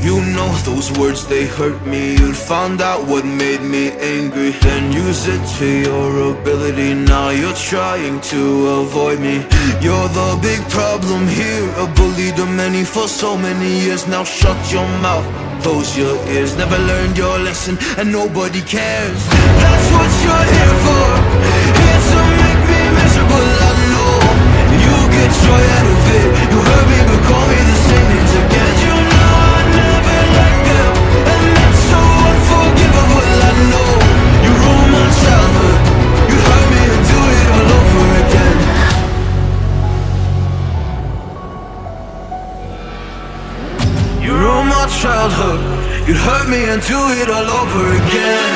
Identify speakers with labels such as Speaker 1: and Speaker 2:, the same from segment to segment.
Speaker 1: You know those words, they hurt me. You'd found out what made me angry, then use it to your ability. Now you're trying to avoid me. You're the big problem here, a bully to many for so many years. Now shut your mouth, close your ears. Never learned your lesson and nobody cares. That's what you're here for, here to make me miserable. I know you get joy out of it. You hurt me but call me the same names again. You know I never liked them, and that's so unforgivable. I know you ruined my childhood. You hurt me and do it all over again. You ruined my childhood. You'd hurt me and do it all over again.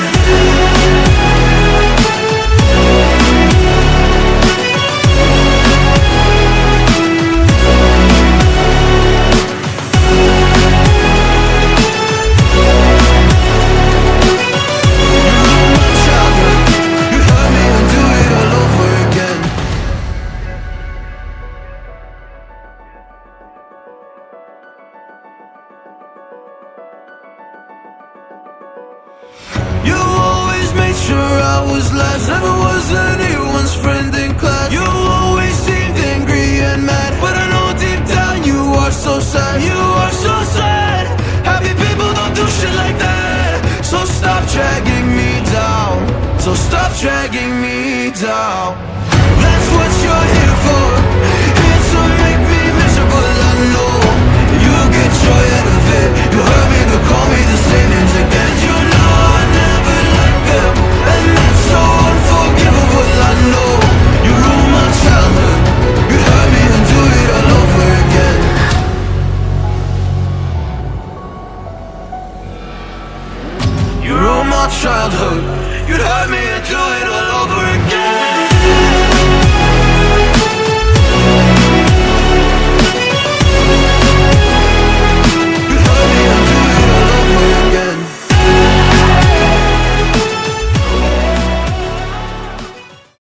Speaker 1: You always made sure I was last, never was anyone's friend in class. You always seemed angry and mad, but I know deep down you are so sad. You are so sad. Happy people don't do shit like that. So stop dragging me down, so stop dragging me down. That's what you're here for, here to make me miserable. I know you get joy out of it. You hurt me but call me the same names again. You know I never liked them, and that's so unforgivable. I know you ruined my childhood. You hurt me and do it all over again. You ruined my childhood. You'd hurt me and do it all